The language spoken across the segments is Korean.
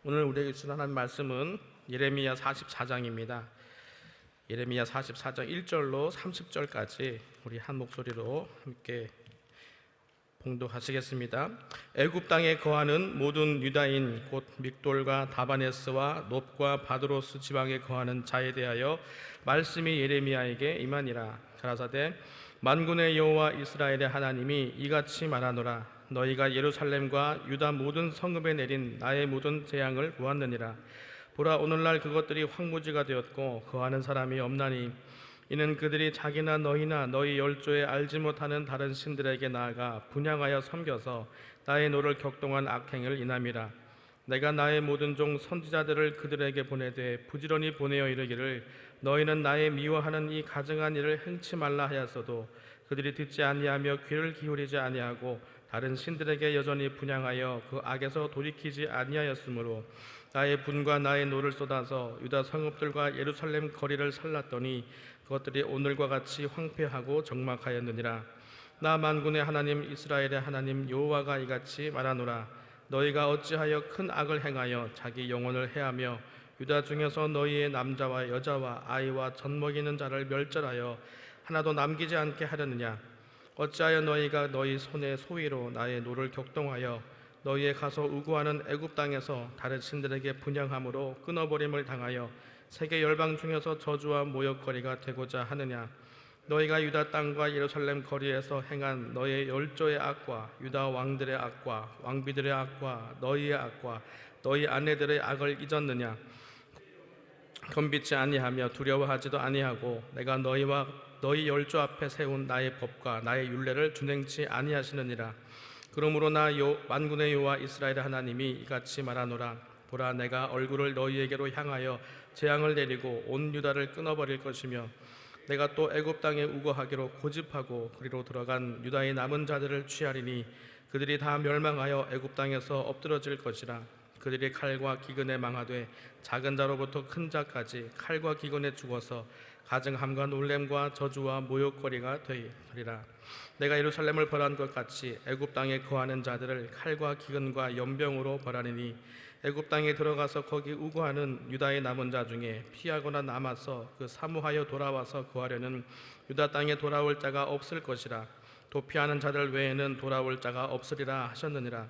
오늘 우리에게 주신 하나님 말씀은 예레미야 44장입니다. 예레미야 44장 1절로 30절까지 우리 한 목소리로 함께 봉독하시겠습니다. 애굽 땅에 거하는 모든 유다인 곧 믹돌과 다바네스와 놉과 바드로스 지방에 거하는 자에 대하여 말씀이 예레미야에게 임하니라. 가라사대 만군의 여호와 이스라엘의 하나님이 이같이 말하노라. 너희가 예루살렘과 유다 모든 성읍에 내린 나의 모든 재앙을 보았느니라. 보라, 오늘날 그것들이 황무지가 되었고 거하는 사람이 없나니 이는 그들이 자기나 너희나 너희 열조에 알지 못하는 다른 신들에게 나아가 분향하여 섬겨서 나의 노를 격동한 악행을 인함이라. 내가 나의 모든 종 선지자들을 그들에게 보내되 부지런히 보내어 이르기를 너희는 나의 미워하는 이 가증한 일을 행치 말라 하였어도 그들이 듣지 아니하며 귀를 기울이지 아니하고 다른 신들에게 여전히 분향하여 그 악에서 돌이키지 아니하였으므로 나의 분과 나의 노를 쏟아서 유다 성읍들과 예루살렘 거리를 살랐더니 그것들이 오늘과 같이 황폐하고 적막하였느니라. 나 만군의 하나님 이스라엘의 하나님 여호와가 이같이 말하노라. 너희가 어찌하여 큰 악을 행하여 자기 영혼을 해하며 유다 중에서 너희의 남자와 여자와 아이와 젖먹이는 자를 멸절하여 하나도 남기지 않게 하려느냐. 어찌하여 너희가 너희 손의 소위로 나의 노를 격동하여 너희의 가서 우구하는 애굽 땅에서 다른 신들에게 분향함으로 끊어버림을 당하여 세계 열방 중에서 저주와 모욕거리가 되고자 하느냐. 너희가 유다 땅과 예루살렘 거리에서 행한 너희의 열조의 악과 유다 왕들의 악과 왕비들의 악과 너희의 악과 너희 아내들의 악을 잊었느냐. 건비치 아니하며 두려워하지도 아니하고 내가 너희와 너희 열조 앞에 세운 나의 법과 나의 율례를 준행치 아니하시느니라. 그러므로 나 만군의 여호와 이스라엘의 하나님이 이같이 말하노라. 보라, 내가 얼굴을 너희에게로 향하여 재앙을 내리고 온 유다를 끊어버릴 것이며 내가 또 애굽 땅에 우거하기로 고집하고 그리로 들어간 유다의 남은 자들을 취하리니 그들이 다 멸망하여 애굽 땅에서 엎드러질 것이라. 그들이 칼과 기근에 망하되 작은 자로부터 큰 자까지 칼과 기근에 죽어서 가증함과 놀램과 저주와 모욕거리가 되리라. 내가 예루살렘을 벌한 것 같이 애굽 땅에 거하는 자들을 칼과 기근과 연병으로 벌하리니 애굽 땅에 들어가서 거기 우거하는 유다의 남은 자 중에 피하거나 남아서 그 사모하여 돌아와서 거하려는 유다 땅에 돌아올 자가 없을 것이라. 도피하는 자들 외에는 돌아올 자가 없으리라 하셨느니라.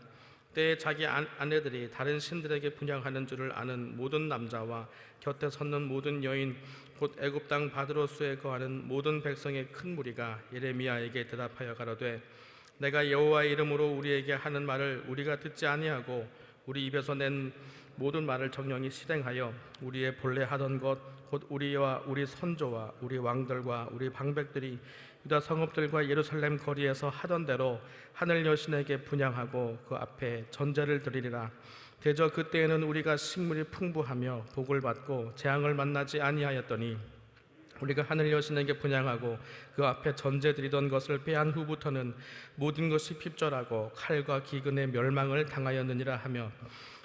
때에 자기 아내들이 다른 신들에게 분향하는 줄을 아는 모든 남자와 곁에 섰는 모든 여인 곧 애굽 땅 바드로스에 거하는 모든 백성의 큰 무리가 예레미야에게 대답하여 가로되 내가 여호와의 이름으로 우리에게 하는 말을 우리가 듣지 아니하고 우리 입에서 낸 모든 말을 정령이 실행하여 우리의 본래 하던 것 곧 우리와 우리 선조와 우리 왕들과 우리 방백들이 유다 성읍들과 예루살렘 거리에서 하던 대로 하늘 여신에게 분향하고 그 앞에 전제를 드리리라. 대저 그때에는 우리가 식물이 풍부하며 복을 받고 재앙을 만나지 아니하였더니 우리가 하늘 여신에게 분향하고 그 앞에 전제 드리던 것을 빼한 후부터는 모든 것이 핍절하고 칼과 기근의 멸망을 당하였느니라 하며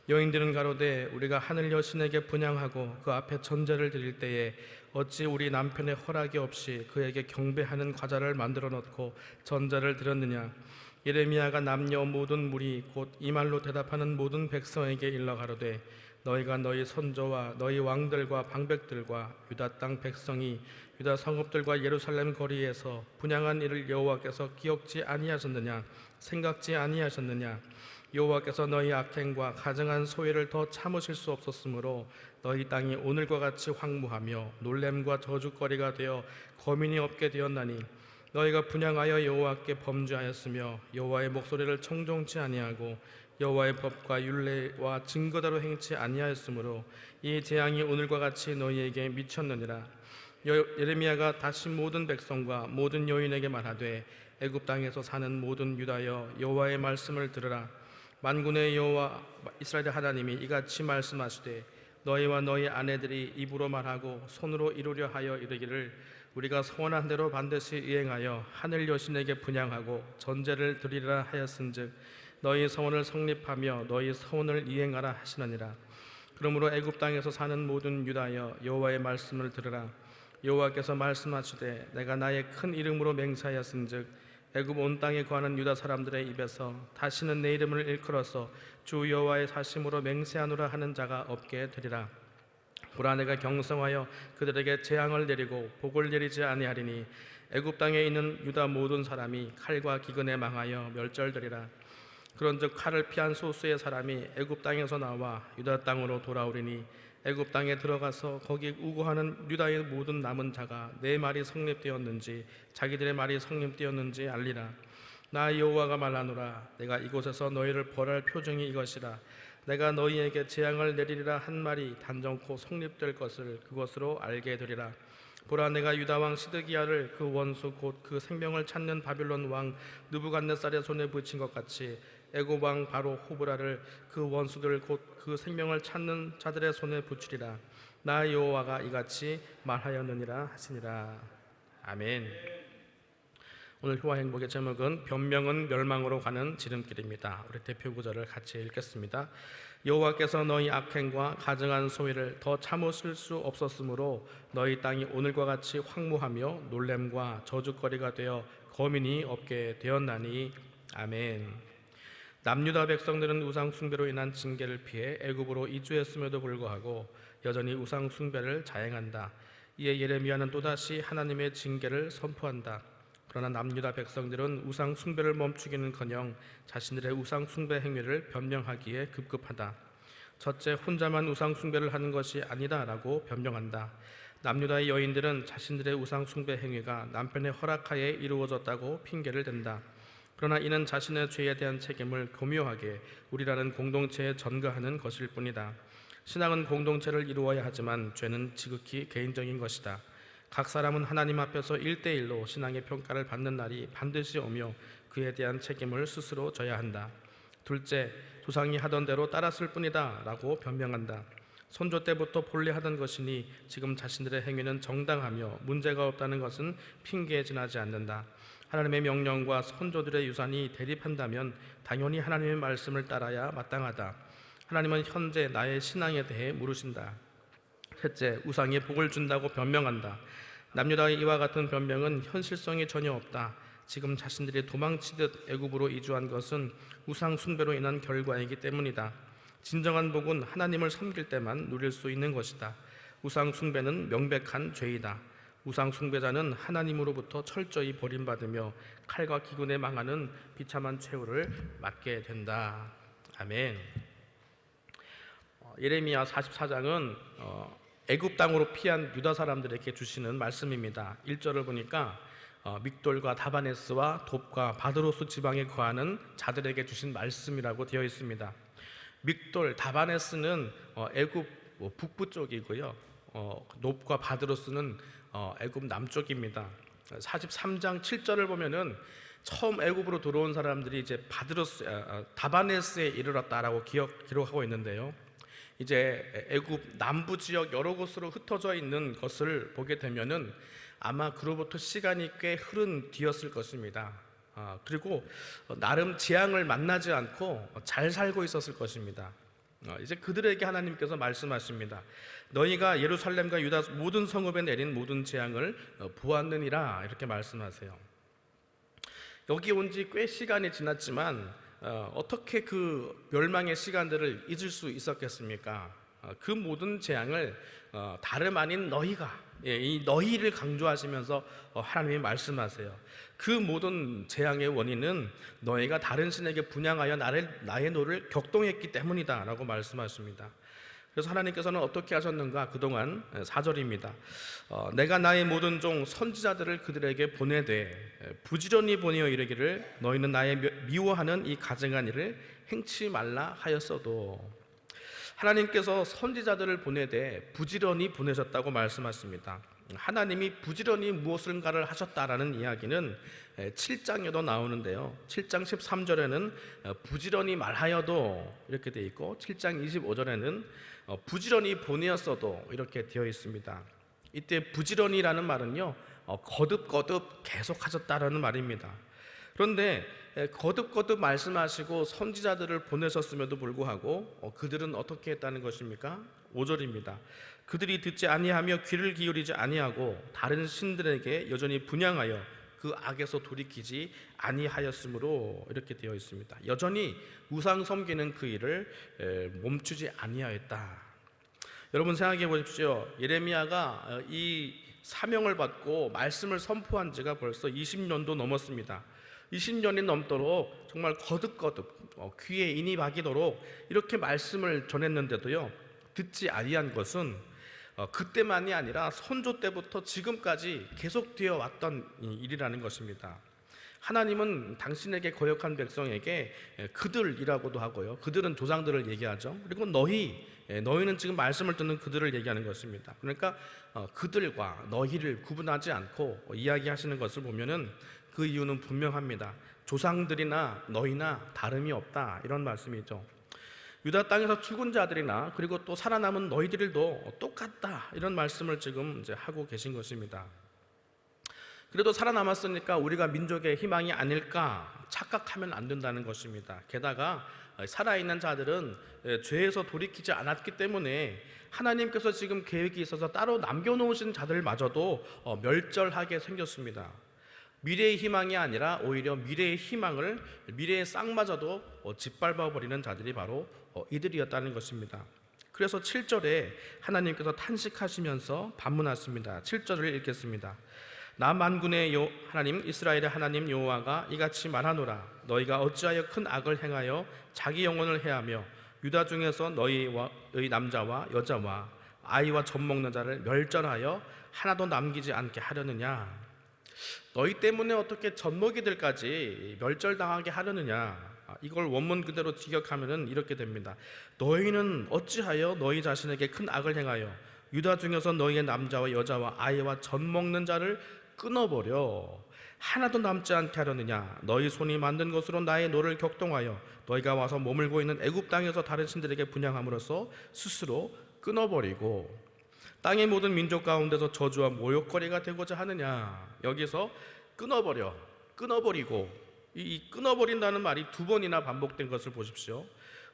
여인들은 가로되 우리가 하늘 여신에게 분향하고 그 앞에 전제를 드릴 때에 어찌 우리 남편의 허락이 없이 그에게 경배하는 과자를 만들어 놓고 전제를 드렸느냐. 예레미야가 남녀 모든 무리 곧 이 말로 대답하는 모든 백성에게 일러 가로되 너희가 너희 선조와 너희 왕들과 방백들과 유다 땅 백성이 유다 성읍들과 예루살렘 거리에서 분향한 일을 여호와께서 기억지 아니하셨느냐. 생각지 아니하셨느냐. 여호와께서 너희 악행과 가증한 소외를 더 참으실 수 없었으므로 너희 땅이 오늘과 같이 황무하며 놀램과 저주거리가 되어 거민이 없게 되었나니 너희가 분향하여 여호와께 범죄하였으며 여호와의 목소리를 청종치 아니하고 여호와의 법과 율례와 증거대로 행치 아니하였으므로 이 재앙이 오늘과 같이 너희에게 미쳤느니라. 예레미야가 다시 모든 백성과 모든 여인에게 말하되 애굽 땅에서 사는 모든 유다여 여호와의 말씀을 들으라. 만군의 여호와 이스라엘의 하나님이 이같이 말씀하시되 너희와 너희 아내들이 입으로 말하고 손으로 이루려 하여 이르기를 우리가 서원한 대로 반드시 이행하여 하늘 여신에게 분향하고 전제를 드리라 하였은즉 너희 서원을 성립하며 너희 서원을 이행하라 하시느니라. 그러므로 애굽 땅에서 사는 모든 유다여 여호와의 말씀을 들으라. 여호와께서 말씀하시되 내가 나의 큰 이름으로 맹세하였은즉 애굽 온 땅에 거하는 유다 사람들의 입에서 다시는 내 이름을 일컬어서 주 여호와의 사심으로 맹세하노라 하는 자가 없게 되리라. 보라, 내가 경성하여 그들에게 재앙을 내리고 복을 내리지 아니하리니 애굽 땅에 있는 유다 모든 사람이 칼과 기근에 망하여 멸절되리라. 그런즉 칼을 피한 소수의 사람이 애굽 땅에서 나와 유다 땅으로 돌아오리니 애굽 땅에 들어가서 거기 우고하는 유다의 모든 남은 자가 내 말이 성립되었는지 자기들의 말이 성립되었는지 알리라. 나 여호와가 말하노라. 내가 이곳에서 너희를 벌할 표징이 이것이라. 내가 너희에게 재앙을 내리리라 한 말이 단정코 성립될 것을 그것으로 알게 되리라. 보라, 내가 유다 왕 시드기야를 그 원수 곧 그 생명을 찾는 바빌론 왕 느부갓네살의 손에 붙인 것 같이 애굽 왕 바로 호브라를 그 원수들 곧 그 생명을 찾는 자들의 손에 붙이리라. 나 여호와가 이같이 말하였느니라 하시니라. 아멘. 오늘 효와 행복의 제목은 변명은 멸망으로 가는 지름길입니다. 우리 대표 구절을 같이 읽겠습니다. 여호와께서 너희 악행과 가증한 소위를 더 참으실 수 없었으므로 너희 땅이 오늘과 같이 황무하며 놀램과 저주거리가 되어 거민이 없게 되었나니. 아멘. 남유다 백성들은 우상 숭배로 인한 징계를 피해 애굽으로 이주했음에도 불구하고 여전히 우상 숭배를 자행한다. 이에 예레미야는 또다시 하나님의 징계를 선포한다. 그러나 남유다 백성들은 우상 숭배를 멈추기는커녕 자신들의 우상 숭배 행위를 변명하기에 급급하다. 첫째, 혼자만 우상 숭배를 하는 것이 아니다라고 변명한다. 남유다의 여인들은 자신들의 우상 숭배 행위가 남편의 허락하에 이루어졌다고 핑계를 댄다. 그러나 이는 자신의 죄에 대한 책임을 교묘하게 우리라는 공동체에 전가하는 것일 뿐이다. 신앙은 공동체를 이루어야 하지만 죄는 지극히 개인적인 것이다. 각 사람은 하나님 앞에서 1대1로 신앙의 평가를 받는 날이 반드시 오며 그에 대한 책임을 스스로 져야 한다. 둘째, 조상이 하던 대로 따랐을 뿐이다 라고 변명한다. 선조 때부터 본래 하던 것이니 지금 자신들의 행위는 정당하며 문제가 없다는 것은 핑계에 지나지 않는다. 하나님의 명령과 선조들의 유산이 대립한다면 당연히 하나님의 말씀을 따라야 마땅하다. 하나님은 현재 나의 신앙에 대해 물으신다. 셋째, 우상이 복을 준다고 변명한다. 남유다의 이와 같은 변명은 현실성이 전혀 없다. 지금 자신들이 도망치듯 애굽으로 이주한 것은 우상 숭배로 인한 결과이기 때문이다. 진정한 복은 하나님을 섬길 때만 누릴 수 있는 것이다. 우상 숭배는 명백한 죄이다. 우상 숭배자는 하나님으로부터 철저히 버림받으며 칼과 기근에 망하는 비참한 최후를 맞게 된다. 아멘. 예레미야 44장은 애굽 땅으로 피한 유다 사람들에게 주시는 말씀입니다. 1절을 보니까 믹돌과 다바네스와 돕과 바드로스 지방에 거하는 자들에게 주신 말씀이라고 되어 있습니다. 믹돌, 다바네스는 애굽 북부 쪽이고요. 높과 바드로스는 애굽 남쪽입니다. 43장 7절을 보면은 처음 애굽으로 들어온 사람들이 이제 다바네스에 이르렀다라고 기록하고 있는데요. 이제 애굽 남부 지역 여러 곳으로 흩어져 있는 것을 보게 되면은 아마 그로부터 시간이 꽤 흐른 뒤였을 것입니다. 그리고 나름 재앙을 만나지 않고 잘 살고 있었을 것입니다. 이제 그들에게 하나님께서 말씀하십니다. 너희가 예루살렘과 유다 모든 성읍에 내린 모든 재앙을 보았느니라 이렇게 말씀하세요. 여기 온 지 꽤 시간이 지났지만 어떻게 그 멸망의 시간들을 잊을 수 있었겠습니까? 그 모든 재앙을 다름 아닌 너희가, 이 너희를 강조하시면서 하나님이 말씀하세요. 그 모든 재앙의 원인은 너희가 다른 신에게 분향하여 나의 노를 격동했기 때문이다 라고 말씀하십니다. 그래서 하나님께서는 어떻게 하셨는가? 그동안 4절입니다. 내가 나의 모든 종 선지자들을 그들에게 보내되 부지런히 보내어 이르기를 너희는 나의 미워하는 이 가증한 일을 행치 말라 하였어도. 하나님께서 선지자들을 보내되 부지런히 보내셨다고 말씀하십니다. 하나님이 부지런히 무엇인가를 하셨다라는 이야기는 7장에도 나오는데요. 7장 13절에는 부지런히 말하여도 이렇게 되어 있고 7장 25절에는 부지런히 보내었어도 이렇게 되어 있습니다. 이때 부지런히라는 말은요, 거듭거듭 계속하셨다라는 말입니다. 그런데 거듭거듭 말씀하시고 선지자들을 보내셨음에도 불구하고 그들은 어떻게 했다는 것입니까? 5절입니다. 그들이 듣지 아니하며 귀를 기울이지 아니하고 다른 신들에게 여전히 분향하여 그 악에서 돌이키지 아니하였으므로 이렇게 되어 있습니다. 여전히 우상 섬기는 그 일을 멈추지 아니하였다. 여러분 생각해 보십시오. 예레미야가 이 사명을 받고 말씀을 선포한 지가 벌써 20년도 넘었습니다. 20년이 넘도록 정말 거듭거듭 귀에 인이 박이도록 이렇게 말씀을 전했는데도요, 듣지 아니한 것은 그때만이 아니라 선조 때부터 지금까지 계속되어 왔던 일이라는 것입니다. 하나님은 당신에게 거역한 백성에게 그들이라고도 하고요, 그들은 조상들을 얘기하죠. 그리고 너희는 지금 말씀을 듣는 그들을 얘기하는 것입니다. 그러니까 그들과 너희를 구분하지 않고 이야기하시는 것을 보면은 그 이유는 분명합니다. 조상들이나 너희나 다름이 없다, 이런 말씀이죠. 유다 땅에서 죽은 자들이나 그리고 또 살아남은 너희들도 똑같다, 이런 말씀을 지금 이제 하고 계신 것입니다. 그래도 살아남았으니까 우리가 민족의 희망이 아닐까 착각하면 안 된다는 것입니다. 게다가 살아있는 자들은 죄에서 돌이키지 않았기 때문에 하나님께서 지금 계획이 있어서 따로 남겨놓으신 자들마저도 멸절하게 생겼습니다. 미래의 희망이 아니라 오히려 미래의 희망을, 미래의 싹마저도 짓밟아버리는 자들이 바로 이들이었다는 것입니다. 그래서 7절에 하나님께서 탄식하시면서 반문하십니다. 7절을 읽겠습니다. 나 만군의 하나님 이스라엘의 하나님 여호와가 이같이 말하노라. 너희가 어찌하여 큰 악을 행하여 자기 영혼을 해하며 유다 중에서 너희의 남자와 여자와 아이와 젖 먹는 자를 멸절하여 하나도 남기지 않게 하려느냐. 너희 때문에 어떻게 젖먹이들까지 멸절당하게 하려느냐. 이걸 원문 그대로 직역하면 이렇게 됩니다. 너희는 어찌하여 너희 자신에게 큰 악을 행하여 유다 중에서 너희의 남자와 여자와 아이와 젖 먹는 자를 끊어버려 하나도 남지 않게 하려느냐. 너희 손이 만든 것으로 나의 노를 격동하여 너희가 와서 머물고 있는 애굽 땅에서 다른 신들에게 분향함으로써 스스로 끊어버리고 땅의 모든 민족 가운데서 저주와 모욕거리가 되고자 하느냐. 여기서 끊어버리고 이 끊어버린다는 말이 두 번이나 반복된 것을 보십시오.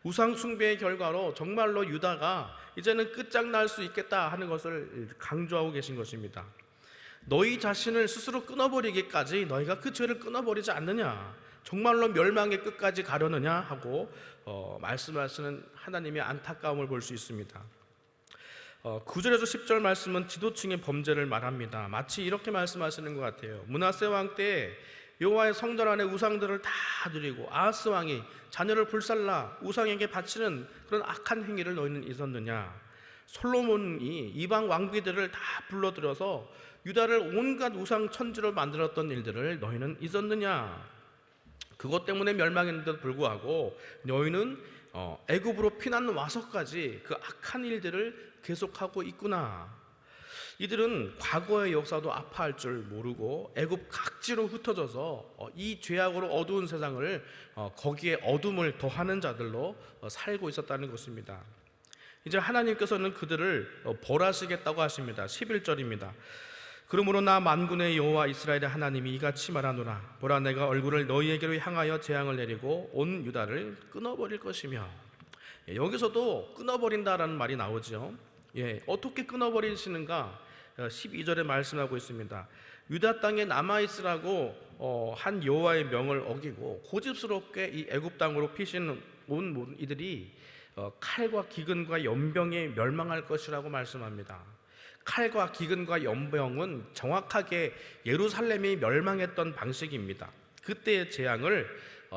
우상 숭배의 결과로 정말로 유다가 이제는 끝장날 수 있겠다 하는 것을 강조하고 계신 것입니다. 너희 자신을 스스로 끊어버리기까지 너희가 그 죄를 끊어버리지 않느냐, 정말로 멸망의 끝까지 가려느냐 하고 말씀하시는 하나님의 안타까움을 볼 수 있습니다. 9절에서 10절 말씀은 지도층의 범죄를 말합니다. 마치 이렇게 말씀하시는 것 같아요. 므낫세 왕 때 여호와의 성전 안에 우상들을 다 드리고 아하스 왕이 자녀를 불살라 우상에게 바치는 그런 악한 행위를 너희는 있었느냐. 솔로몬이 이방 왕비들을 다 불러들여서 유다를 온갖 우상 천지로 만들었던 일들을 너희는 있었느냐. 그것 때문에 멸망했는데도 불구하고 너희는 애굽으로 피난 와서까지 그 악한 일들을 계속하고 있구나. 이들은 과거의 역사도 아파할 줄 모르고 애굽 각지로 흩어져서 이 죄악으로 어두운 세상을 거기에 어둠을 더하는 자들로 살고 있었다는 것입니다. 이제 하나님께서는 그들을 벌하시겠다고 하십니다. 11절입니다. 그러므로 나 만군의 여호와 이스라엘의 하나님이 이같이 말하노라. 보라, 내가 얼굴을 너희에게로 향하여 재앙을 내리고 온 유다를 끊어버릴 것이며. 여기서도 끊어버린다라는 말이 나오죠. 어떻게 끊어버리시는가? 12절에 말씀하고 있습니다. 유다 땅에 남아있으라고 한 여호와의 명을 어기고 고집스럽게 이 애굽 땅으로 피신 온 모든 이들이 칼과 기근과 연병에 멸망할 것이라고 말씀합니다. 칼과 기근과 연병은 정확하게 예루살렘이 멸망했던 방식입니다. 그때의 재앙을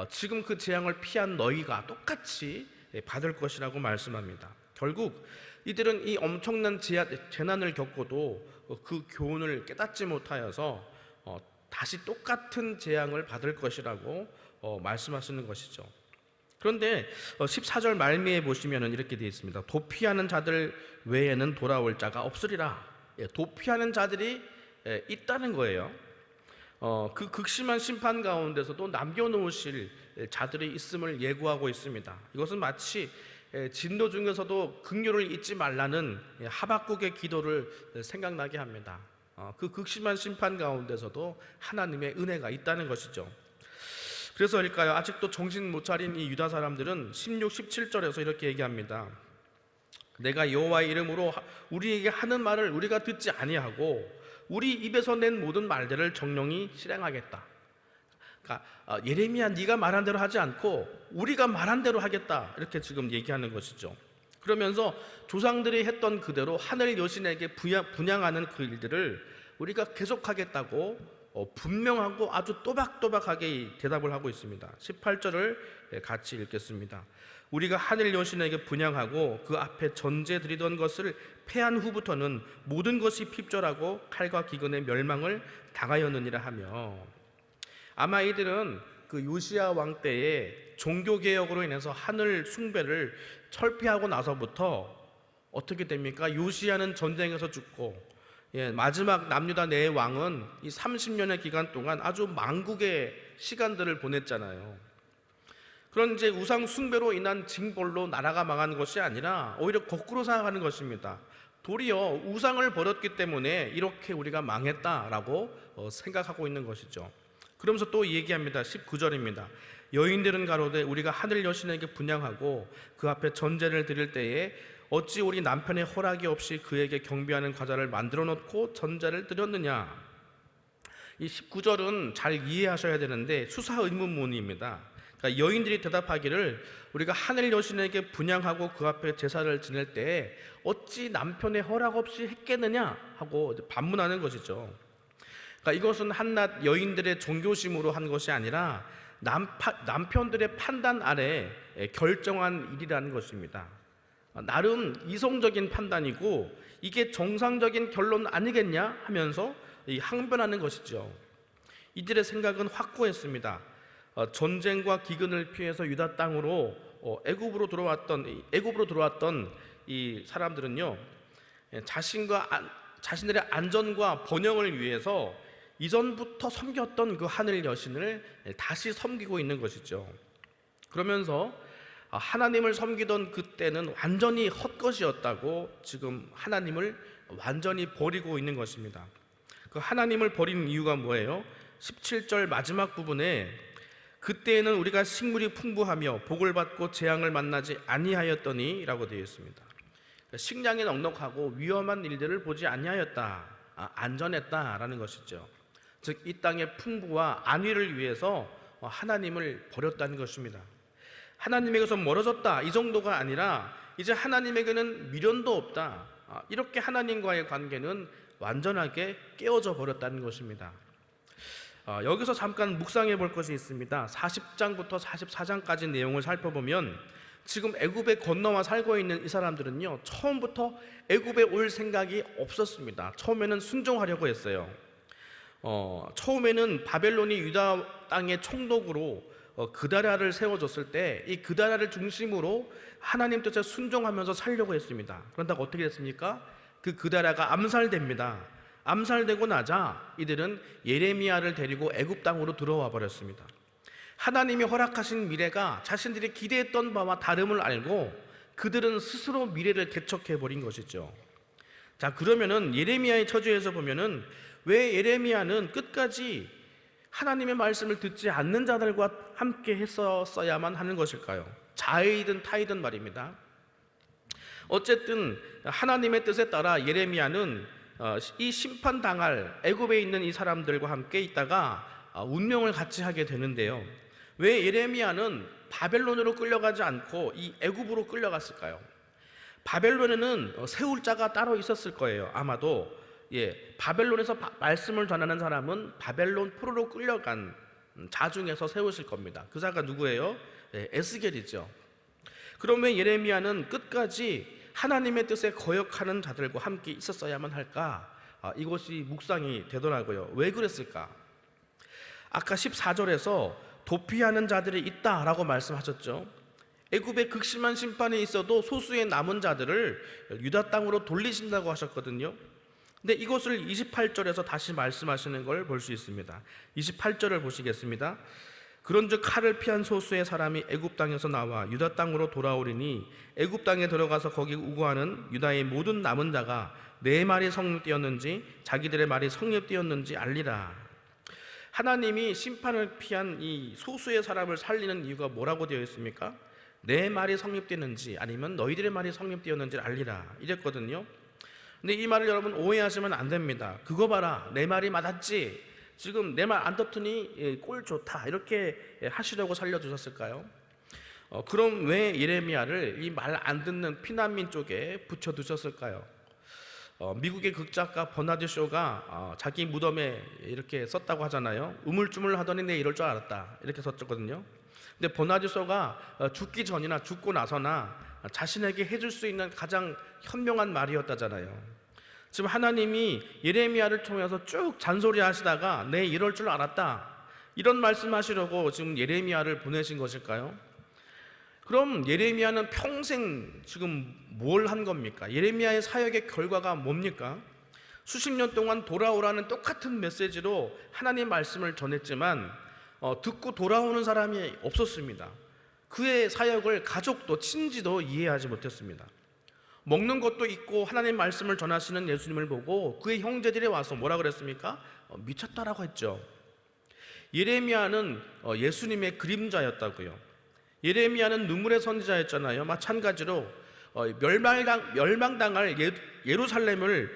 지금 그 재앙을 피한 너희가 똑같이 받을 것이라고 말씀합니다. 결국 이들은 이 엄청난 재난을 겪고도 그 교훈을 깨닫지 못하여서 다시 똑같은 재앙을 받을 것이라고 말씀하시는 것이죠. 그런데 14절 말미에 보시면 이렇게 되어 있습니다. 도피하는 자들 외에는 돌아올 자가 없으리라. 도피하는 자들이 있다는 거예요. 그 극심한 심판 가운데서도 남겨놓으실 자들이 있음을 예고하고 있습니다. 이것은 마치 진노 중에서도 긍휼을 잊지 말라는 하박국의 기도를 생각나게 합니다. 그 극심한 심판 가운데서도 하나님의 은혜가 있다는 것이죠. 그래서일까요? 아직도 정신 못 차린 이 유다 사람들은 16, 17절에서 이렇게 얘기합니다. 내가 여호와의 이름으로 우리에게 하는 말을 우리가 듣지 아니하고 우리 입에서 낸 모든 말들을 정령이 실행하겠다. 그러니까 예레미야 네가 말한 대로 하지 않고 우리가 말한 대로 하겠다, 이렇게 지금 얘기하는 것이죠. 그러면서 조상들이 했던 그대로 하늘 여신에게 분양하는 그 일들을 우리가 계속하겠다고 분명하고 아주 또박또박하게 대답을 하고 있습니다. 18절을 같이 읽겠습니다. 우리가 하늘 여신에게 분양하고 그 앞에 전제 드리던 것을 패한 후부터는 모든 것이 핍절하고 칼과 기근의 멸망을 당하였느니라 하며, 아마 이들은 그 요시야 왕 때에 종교개혁으로 인해서 하늘 숭배를 철폐하고 나서부터 어떻게 됩니까? 요시야는 전쟁에서 죽고, 마지막 남유다 네 왕은 이 30년의 기간 동안 아주 망국의 시간들을 보냈잖아요. 그런 이제 우상 숭배로 인한 징벌로 나라가 망한 것이 아니라 오히려 거꾸로 생각하는 것입니다. 도리어 우상을 버렸기 때문에 이렇게 우리가 망했다라고 생각하고 있는 것이죠. 그러면서 또 얘기합니다. 19절입니다. 여인들은 가로되 우리가 하늘 여신에게 분양하고 그 앞에 전제를 드릴 때에 어찌 우리 남편의 허락이 없이 그에게 경배하는 과자를 만들어 놓고 전제를 드렸느냐. 이 19절은 잘 이해하셔야 되는데 수사 의문문입니다. 그러니까 여인들이 대답하기를 우리가 하늘 여신에게 분양하고 그 앞에 제사를 지낼 때에 어찌 남편의 허락 없이 했겠느냐 하고 반문하는 것이죠. 그러니까 이것은 한낱 여인들의 종교심으로 한 것이 아니라 남편들의 판단 아래 결정한 일이라는 것입니다. 나름 이성적인 판단이고 이게 정상적인 결론 아니겠냐 하면서 항변하는 것이죠. 이들의 생각은 확고했습니다. 전쟁과 기근을 피해서 유다 땅으로 애굽으로 들어왔던 이 사람들은요, 자신들의 안전과 번영을 위해서 이전부터 섬겼던 그 하늘 여신을 다시 섬기고 있는 것이죠. 그러면서 하나님을 섬기던 그때는 완전히 헛것이었다고 지금 하나님을 완전히 버리고 있는 것입니다. 그 하나님을 버린 이유가 뭐예요? 17절 마지막 부분에 그때에는 우리가 식물이 풍부하며 복을 받고 재앙을 만나지 아니하였더니 라고 되어 있습니다. 식량이 넉넉하고 위험한 일들을 보지 아니하였다, 안전했다라는 것이죠. 즉 이 땅의 풍부와 안위를 위해서 하나님을 버렸다는 것입니다. 하나님에게서 멀어졌다, 이 정도가 아니라 이제 하나님에게는 미련도 없다, 이렇게 하나님과의 관계는 완전하게 깨어져 버렸다는 것입니다. 여기서 잠깐 묵상해 볼 것이 있습니다. 40장부터 44장까지 내용을 살펴보면 지금 애굽에 건너와 살고 있는 이 사람들은요, 처음부터 애굽에 올 생각이 없었습니다. 처음에는 순종하려고 했어요. 처음에는 바벨론이 유다 땅의 총독으로 그다라를 세워줬을 때 이 그다라를 중심으로 하나님 뜻에 순종하면서 살려고 했습니다. 그런다고 어떻게 됐습니까? 그 그다라가 암살됩니다. 암살되고 나자 이들은 예레미야를 데리고 애굽 땅으로 들어와 버렸습니다. 하나님이 허락하신 미래가 자신들이 기대했던 바와 다름을 알고 그들은 스스로 미래를 개척해 버린 것이죠. 자, 그러면은 예레미야의 처지에서 보면은 왜 예레미야는 끝까지 하나님의 말씀을 듣지 않는 자들과 함께 했었어야만 하는 것일까요? 자의든 타의든 말입니다. 어쨌든 하나님의 뜻에 따라 예레미야는 이 심판당할 애굽에 있는 이 사람들과 함께 있다가 운명을 같이 하게 되는데요. 왜 예레미야는 바벨론으로 끌려가지 않고 이 애굽으로 끌려갔을까요? 바벨론에는 세울 자가 따로 있었을 거예요. 아마도 바벨론에서 말씀을 전하는 사람은 바벨론 포로로 끌려간 자 중에서 세우실 겁니다. 그 자가 누구예요? 에스겔이죠. 그럼 왜 예레미야는 끝까지 하나님의 뜻에 거역하는 자들과 함께 있었어야만 할까? 이것이 묵상이 되더라고요. 왜 그랬을까? 아까 14절에서 도피하는 자들이 있다라고 말씀하셨죠. 애굽의 극심한 심판이 있어도 소수의 남은 자들을 유다 땅으로 돌리신다고 하셨거든요. 근데 이것을 28절에서 다시 말씀하시는 걸 볼 수 있습니다. 28절을 보시겠습니다. 그런즉 칼을 피한 소수의 사람이 애굽 땅에서 나와 유다 땅으로 돌아오리니 애굽 땅에 들어가서 거기 우거하는 유다의 모든 남은 자가 내 말이 성립되었는지 자기들의 말이 성립되었는지 알리라. 하나님이 심판을 피한 이 소수의 사람을 살리는 이유가 뭐라고 되어 있습니까? 내 말이 성립되는지 아니면 너희들의 말이 성립되었는지 알리라 이랬거든요. 근데 이 말을 여러분 오해하시면 안 됩니다. 그거 봐라, 내 말이 맞았지, 지금 내 말 안 듣더니 꼴 좋다, 이렇게 하시려고 살려주셨을까요? 그럼 왜 예레미야를 이 말 안 듣는 피난민 쪽에 붙여두셨을까요? 미국의 극작가 버나드 쇼가 자기 무덤에 이렇게 썼다고 하잖아요. 우물쭈물 하더니 내 이럴 줄 알았다, 이렇게 썼거든요. 근데 버나드 쇼가 죽기 전이나 죽고 나서나 자신에게 해줄 수 있는 가장 현명한 말이었다잖아요. 지금 하나님이 예레미야를 통해서 쭉 잔소리 하시다가 내 이럴 줄 알았다, 이런 말씀하시려고 지금 예레미야를 보내신 것일까요? 그럼 예레미야는 평생 지금 뭘 한 겁니까? 예레미야의 사역의 결과가 뭡니까? 수십 년 동안 돌아오라는 똑같은 메시지로 하나님 말씀을 전했지만 듣고 돌아오는 사람이 없었습니다. 그의 사역을 가족도 친지도 이해하지 못했습니다. 먹는 것도 있고 하나님 말씀을 전하시는 예수님을 보고 그의 형제들이 와서 뭐라 그랬습니까? 미쳤다라고 했죠. 예레미야는 예수님의 그림자였다고요. 예레미야는 눈물의 선지자였잖아요. 마찬가지로 멸망당할 예루살렘을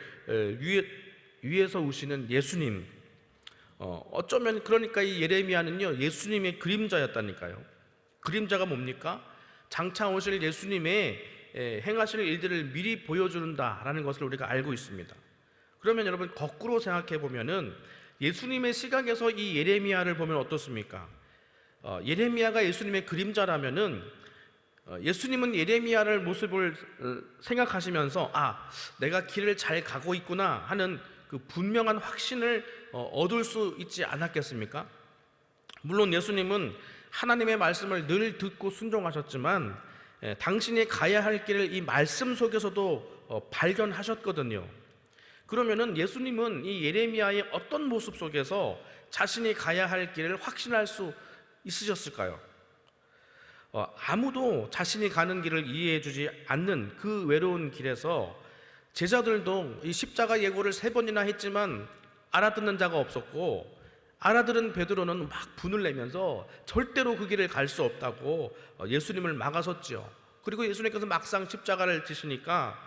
위에서 오시는 예수님, 어쩌면 그러니까 이 예레미야는요 예수님의 그림자였다니까요. 그림자가 뭡니까? 장차 오실 예수님의 행하실 일들을 미리 보여준다라는 것을 우리가 알고 있습니다. 그러면 여러분 거꾸로 생각해 보면은 예수님의 시각에서 이 예레미야를 보면 어떻습니까? 예레미야가 예수님의 그림자라면은 예수님은 예레미야를 모습을 생각하시면서 내가 길을 잘 가고 있구나 하는 그 분명한 확신을 얻을 수 있지 않았겠습니까? 물론 예수님은 하나님의 말씀을 늘 듣고 순종하셨지만 당신이 가야 할 길을 이 말씀 속에서도 발견하셨거든요. 그러면은 예수님은 이 예레미야의 어떤 모습 속에서 자신이 가야 할 길을 확신할 수 있으셨을까요? 아무도 자신이 가는 길을 이해해주지 않는 그 외로운 길에서 제자들도 이 십자가 예고를 3번이나 했지만 알아듣는 자가 없었고, 알아들은 베드로는 막 분을 내면서 절대로 그 길을 갈 수 없다고 예수님을 막아섰죠. 그리고 예수님께서 막상 십자가를 지시니까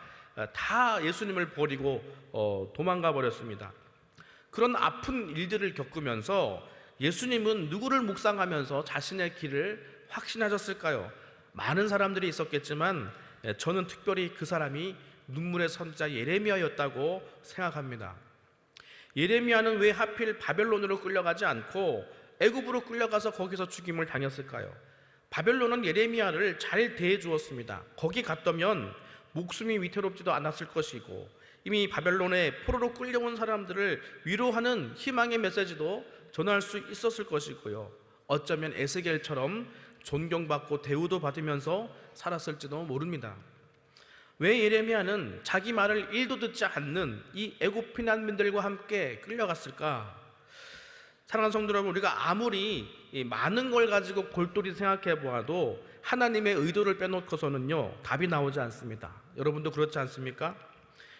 다 예수님을 버리고 도망가 버렸습니다. 그런 아픈 일들을 겪으면서 예수님은 누구를 묵상하면서 자신의 길을 확신하셨을까요? 많은 사람들이 있었겠지만 저는 특별히 그 사람이 눈물의 선지자 예레미야였다고 생각합니다. 예레미야는 왜 하필 바벨론으로 끌려가지 않고 애굽으로 끌려가서 거기서 죽임을 당했을까요? 바벨론은 예레미야를 잘 대해 주었습니다. 거기 갔다면 목숨이 위태롭지도 않았을 것이고 이미 바벨론에 포로로 끌려온 사람들을 위로하는 희망의 메시지도 전할 수 있었을 것이고요. 어쩌면 에스겔처럼 존경받고 대우도 받으면서 살았을지도 모릅니다. 왜 예레미야는 자기 말을 1도 듣지 않는 이 애굽 피난민들과 함께 끌려갔을까? 사랑하는 성도 여러분, 우리가 아무리 많은 걸 가지고 골똘히 생각해 보아도 하나님의 의도를 빼놓고서는요 답이 나오지 않습니다. 여러분도 그렇지 않습니까?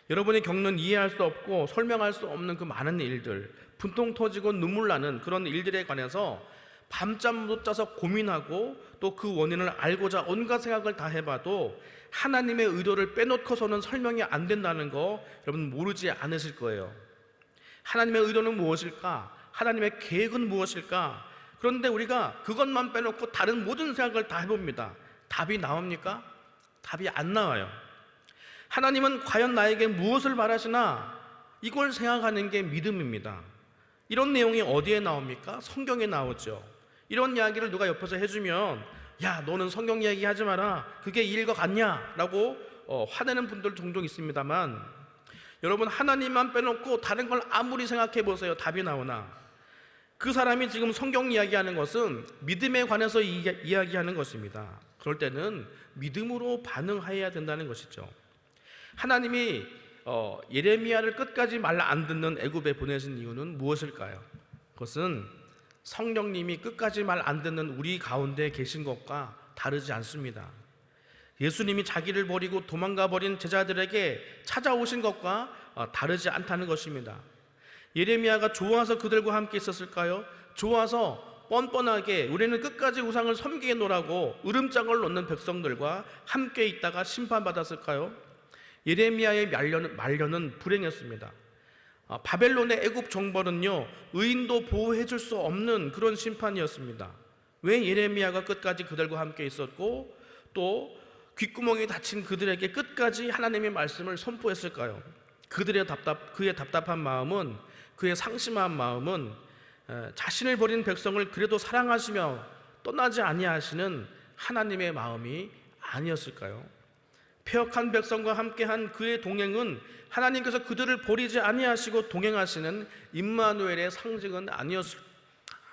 여러분이 겪는 이해할 수 없고 설명할 수 없는 그 많은 일들, 분통 터지고 눈물 나는 그런 일들에 관해서 밤잠 못 자서 고민하고 또 그 원인을 알고자 온갖 생각을 다 해봐도 하나님의 의도를 빼놓고서는 설명이 안 된다는 거 여러분 모르지 않으실 거예요. 하나님의 의도는 무엇일까? 하나님의 계획은 무엇일까? 그런데 우리가 그것만 빼놓고 다른 모든 생각을 다 해봅니다. 답이 나옵니까? 답이 안 나와요. 하나님은 과연 나에게 무엇을 바라시나? 이걸 생각하는 게 믿음입니다. 이런 내용이 어디에 나옵니까? 성경에 나오죠. 이런 이야기를 누가 옆에서 해주면 야, 너는 성경 이야기 하지 마라, 그게 일과 같냐? 라고 화내는 분들 종종 있습니다만, 여러분 하나님만 빼놓고 다른 걸 아무리 생각해 보세요. 답이 나오나? 그 사람이 지금 성경 이야기하는 것은 믿음에 관해서 이야기하는 것입니다. 그럴 때는 믿음으로 반응해야 된다는 것이죠. 하나님이 예레미야를 끝까지 말 안 듣는 애굽에 보내신 이유는 무엇일까요? 그것은 성령님이 끝까지 말 안 듣는 우리 가운데 계신 것과 다르지 않습니다. 예수님이 자기를 버리고 도망가 버린 제자들에게 찾아오신 것과 다르지 않다는 것입니다. 예레미야가 좋아서 그들과 함께 있었을까요? 좋아서 뻔뻔하게 우리는 끝까지 우상을 섬기노라고 으름장을 놓는 백성들과 함께 있다가 심판받았을까요? 예레미야의 말년은 불행했습니다. 바벨론의 애굽 정벌은요, 의인도 보호해 줄 수 없는 그런 심판이었습니다. 왜 예레미야가 끝까지 그들과 함께 있었고 또 귓구멍이 닫힌 그들에게 끝까지 하나님의 말씀을 선포했을까요? 그의 답답한 마음은, 그의 상심한 마음은 자신을 버린 백성을 그래도 사랑하시며 떠나지 아니하시는 하나님의 마음이 아니었을까요? 패역한 백성과 함께한 그의 동행은 하나님께서 그들을 버리지 아니하시고 동행하시는 임마누엘의 상징은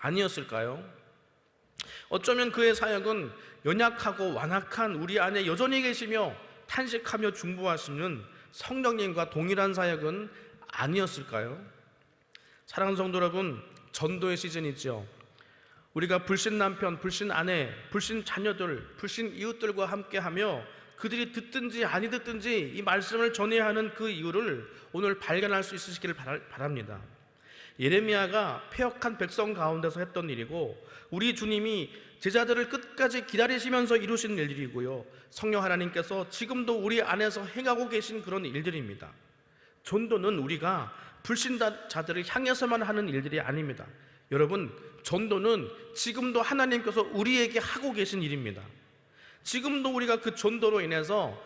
아니었을까요? 어쩌면 그의 사역은 연약하고 완악한 우리 안에 여전히 계시며 탄식하며 중보하시는 성령님과 동일한 사역은 아니었을까요? 사랑하는 성도 여러분, 전도의 시즌이죠. 우리가 불신 남편, 불신 아내, 불신 자녀들, 불신 이웃들과 함께하며 그들이 듣든지 아니 듣든지 이 말씀을 전해야 하는 그 이유를 오늘 발견할 수 있으시기를 바랍니다. 예레미야가 패역한 백성 가운데서 했던 일이고, 우리 주님이 제자들을 끝까지 기다리시면서 이루신 일들이고요, 성령 하나님께서 지금도 우리 안에서 행하고 계신 그런 일들입니다. 전도는 우리가 불신자들을 향해서만 하는 일들이 아닙니다. 여러분, 전도는 지금도 하나님께서 우리에게 하고 계신 일입니다. 지금도 우리가 그 전도로 인해서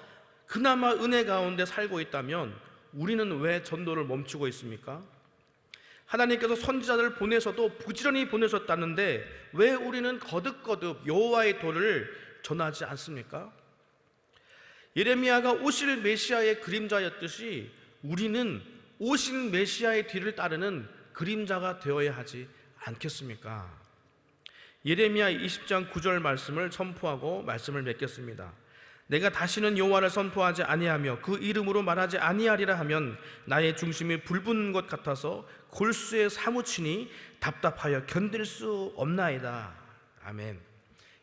그나마 은혜 가운데 살고 있다면 우리는 왜 전도를 멈추고 있습니까? 하나님께서 선지자들을 보내셔도 부지런히 보내셨다는데 왜 우리는 거듭거듭 여호와의 도를 전하지 않습니까? 예레미야가 오실 메시아의 그림자였듯이 우리는 오신 메시아의 뒤를 따르는 그림자가 되어야 하지 않겠습니까? 예레미야 20장 9절 말씀을 선포하고 말씀을 맺겠습니다. 내가 다시는 여호와를 선포하지 아니하며 그 이름으로 말하지 아니하리라 하면 나의 중심이 불붙는 것 같아서 골수에 사무치니 답답하여 견딜 수 없나이다. 아멘.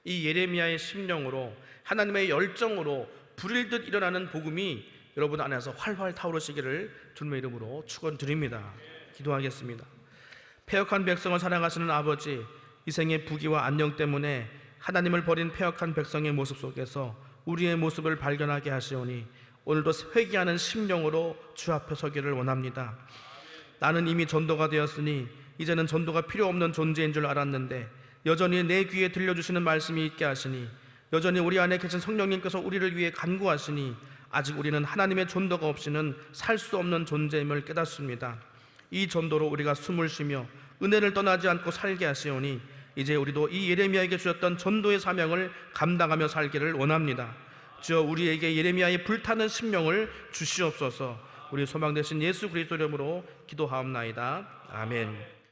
이 예레미야의 심령으로, 하나님의 열정으로 불일 듯 일어나는 복음이 여러분 안에서 활활 타오르시기를 주님의 이름으로 축원드립니다. 기도하겠습니다. 패역한 백성을 사랑하시는 아버지, 이 생의 부귀와 안녕 때문에 하나님을 버린 패역한 백성의 모습 속에서 우리의 모습을 발견하게 하시오니 오늘도 회개하는 심령으로 주 앞에 서기를 원합니다. 나는 이미 전도가 되었으니 이제는 전도가 필요 없는 존재인 줄 알았는데 여전히 내 귀에 들려주시는 말씀이 있게 하시니, 여전히 우리 안에 계신 성령님께서 우리를 위해 간구하시니 아직 우리는 하나님의 전도가 없이는 살 수 없는 존재임을 깨닫습니다. 이 전도로 우리가 숨을 쉬며 은혜를 떠나지 않고 살게 하시오니 이제 우리도 이 예레미야에게 주셨던 전도의 사명을 감당하며 살기를 원합니다. 주여, 우리에게 예레미야의 불타는 심령을 주시옵소서. 우리 소망 되신 예수 그리스도 이름으로 기도하옵나이다. 아멘.